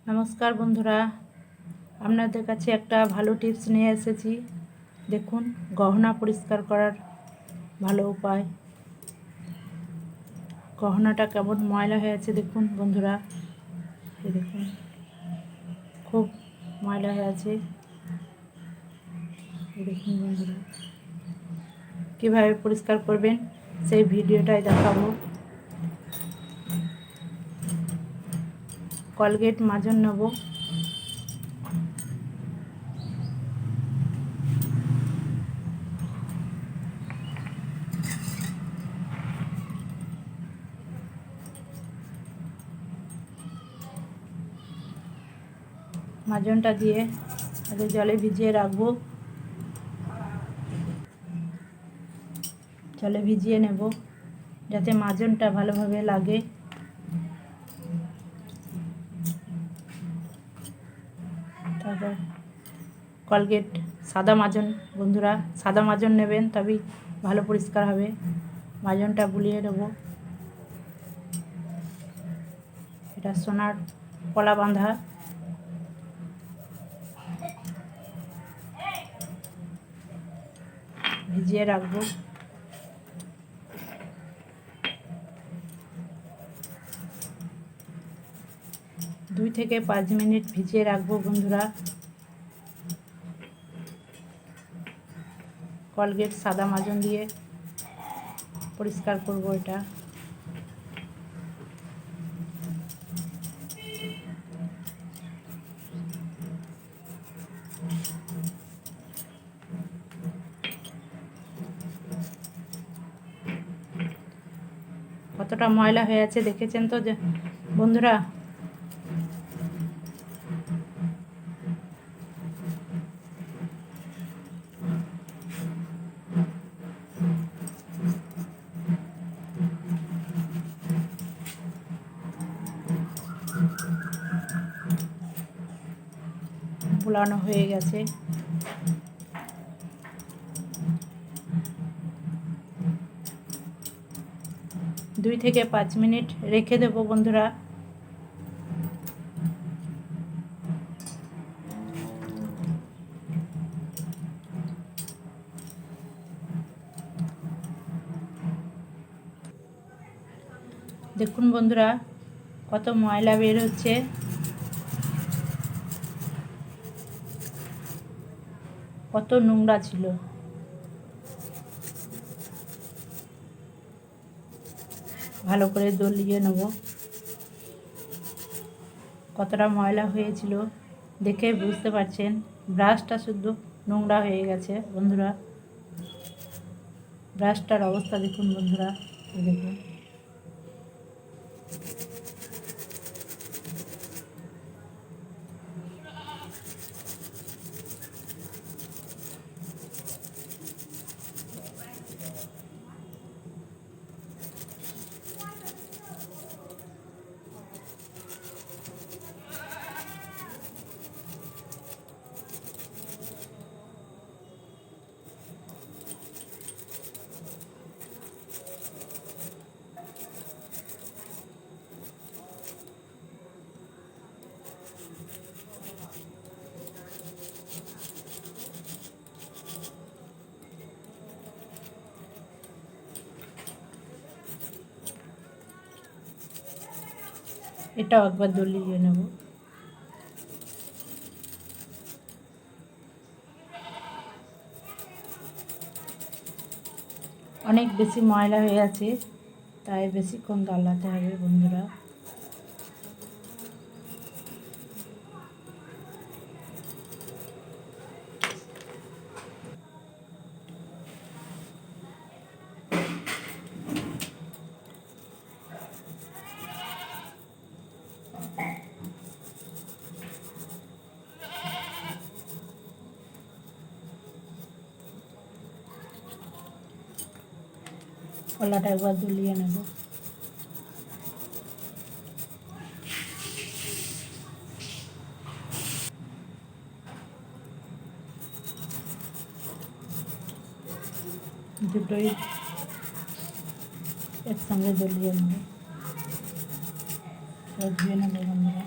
নমস্কার বন্ধুরা, আপনাদের কাছে একটা ভালো টিপস নিয়ে এসেছি। দেখুন, গহনা পরিষ্কার করার ভালো উপায়। গহনাটা কেমন ময়লা হয়ে আছে দেখুন বন্ধুরা, এই দেখুন খুব ময়লা হয়ে আছে। এই দেখুন বন্ধুরা, কীভাবে পরিষ্কার করবেন সেই ভিডিওটাই দেখাবো। কলগেট মাজন নেব, মাজনটা দিয়ে আগে জলে ভিজিয়ে রাখবো। জলে ভিজিয়ে নেব যাতে মাজনটা ভালোভাবে লাগে। তারপর কলগেট সাদা মাজন, বন্ধুরা সাদা মাজন নেবেন, তবেই ভালো পরিষ্কার হবে। মাজনটা বুলিয়ে নেব। এটা সোনার কলা বাঁধা। ভিজিয়ে রাখবো। দুই থেকে 5 মিনিট ভিজিয়ে রাখবো বন্ধুরা। কলগেট সাদা মাজন দিয়ে পরিষ্কার করব এটা। কতটা ময়লা হয়ে আছে দেখেছেন তো বন্ধুরা। বুলানো হয়ে গেছে। দুই থেকে 5 মিনিট রেখে দেবো বন্ধুরা। দেখুন বন্ধুরা, কত ময়লা বের হচ্ছে। কত নোংরা ছিল। ভালো করে দলিয়ে নেব। কতটা ময়লা হয়েছিল দেখে বুঝতে পারছেন। ব্রাশটা শুদ্ধ নোংরা হয়ে গেছে বন্ধুরা। ব্রাশটার অবস্থা দেখুন বন্ধুরা, দেখুন। এটাও একবার দলিয়ে নেব। অনেক বেশি ময়লা হয়ে আছে, তাই বেশিক্ষণ গালাতে হবে বন্ধুরা। কলাটা একবার দুলিয়ে নেব। দুটোই একসঙ্গে দলিয়ে নেব। ধুয়ে নেব বন্ধুরা।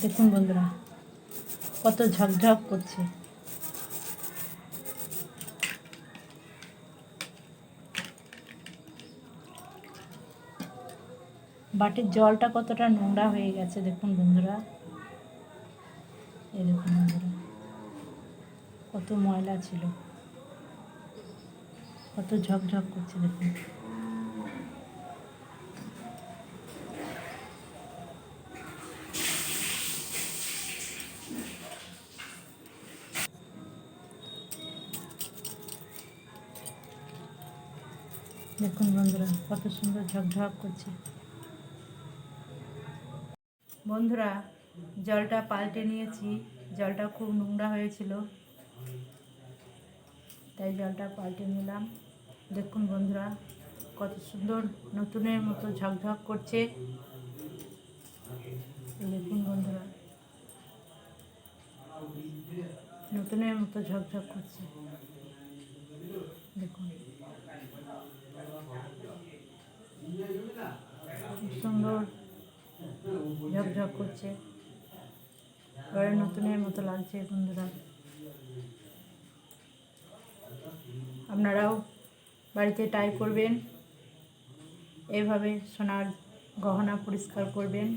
দেখুন বন্ধুরা কত ঝকঝক করছে। বাটির জলটা কতটা নোংরা হয়ে গেছে দেখুন বন্ধুরা, এই দেখুন বন্ধুরা কত ময়লা ছিল, কত ঝকঝক করছে দেখুন। দেখুন বন্ধুরা কত সুন্দর ঝকঝক করছে। বন্ধুরা জলটা পাল্টে নিয়েছি, জলটা খুব নোংরা হয়েছিল তাই জলটা পাল্টে নিলাম। দেখুন বন্ধুরা কত সুন্দর নতুনের মতো ঝকঝক করছে। দেখুন বন্ধুরা নতুনের মতো ঝকঝক করছে, দেখুন খুব সুন্দর ঝকঝক করছে, এবারে নতুনের মতো লাগছে বন্ধুরা। আপনারাও বাড়িতে ট্রাই করবেন, এভাবে সোনার গহনা পরিষ্কার করবেন।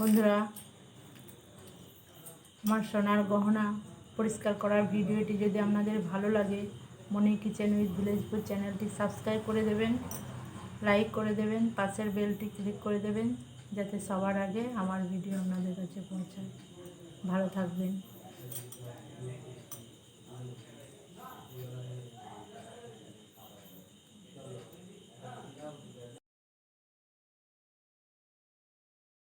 বন্ধুরা আমার সোনার গহনা পরিষ্কার করার ভিডিওটি যদি আপনাদের ভালো লাগে, মনি কিচেন উইথ ভিলেজপুর চ্যানেলটি সাবস্ক্রাইব করে দেবেন, লাইক করে দেবেন, পাশের বেলটি ক্লিক করে দেবেন যাতে সবার আগে আমার ভিডিও আপনাদের কাছে পৌঁছায়। ভালো থাকবেন।